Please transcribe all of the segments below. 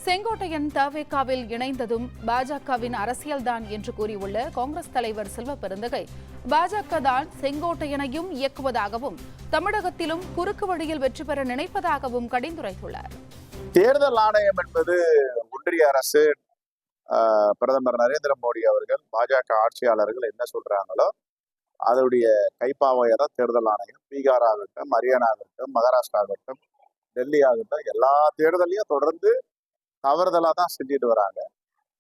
செங்கோட்டையன் தவேகாவில் இணைந்ததும் பாஜகவின் அரசியல்தான் என்று கூறியுள்ள காங்கிரஸ் தலைவர் செல்வ பெருந்தகை, பாஜக தான் செங்கோட்டையனையும் இயக்குவதாகவும் தமிழகத்திலும் குறுக்கு வழியில் வெற்றி பெற நினைப்பதாகவும் கடிந்துரைத்துள்ளார். தேர்தல் ஆணையம் என்பது ஒன்றிய அரசு, பிரதமர் நரேந்திர மோடி அவர்கள், பாஜக ஆட்சியாளர்கள் என்ன சொல்றாங்களோ அதனுடைய கைப்பாவையை தான் தேர்தல் ஆணையம். பீகார் ஆகட்டும், ஹரியானா ஆகட்டும், மகாராஷ்டிரா ஆகட்டும், டெல்லி ஆகட்டும், எல்லா தேர்தலையும் தொடர்ந்து தவறுதலா தான் செஞ்சுட்டு வராங்க.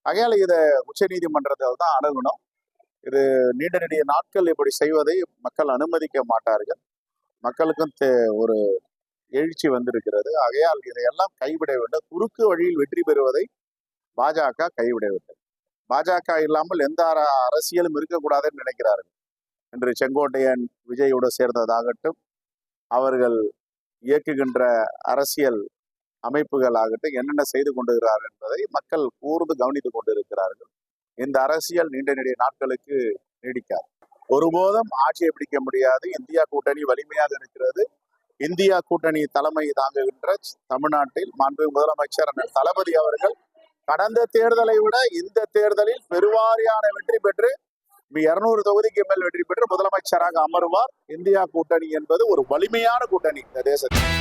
ஆகையால இதை உச்ச நீதிமன்றத்தில் தான் அணுகணும். இது நீண்ட நெடிய நாட்கள் இப்படி செய்வதை மக்கள் அனுமதிக்க மாட்டார்கள். மக்களுக்கும் ஒரு எழுச்சி வந்திருக்கிறது. ஆகையால் இதையெல்லாம் கைவிட வேண்டும். குறுக்கு வழியில் வெற்றி பெறுவதை பாஜக கைவிட வேண்டும். பாஜக இல்லாமல் எந்த அரசியலும் இருக்கக்கூடாதுன்னு நினைக்கிறார்கள். இன்று செங்கோட்டையன் விஜயோடு சேர்ந்ததாகட்டும், அவர்கள் இயக்குகின்ற அரசியல் அமைப்புகள் ஆகட்டும் என்னென்ன செய்து கொண்டிருக்கிறார் என்பதை மக்கள் கூர்ந்து கவனித்துக் கொண்டிருக்கிறார்கள். இந்த அரசியல் நீண்ட நெடிய நாட்களுக்கு நீடிக்காது. ஒருபோதும் ஆட்சியை பிடிக்க முடியாது. இந்தியா கூட்டணி வலிமையாக இருக்கிறது. இந்தியா கூட்டணி தலைமை தாங்குகின்ற தமிழ்நாட்டில் மாண்புமிகு முதலமைச்சர் தளபதி அவர்கள் கடந்த தேர்தலை விட இந்த தேர்தலில் பெருவாரியான வெற்றி பெற்று 200 தொகுதிக்கு மேல் வெற்றி பெற்று முதலமைச்சராக அமர்வார். இந்தியா கூட்டணி என்பது ஒரு வலிமையான கூட்டணி இந்த தேசத்தில்.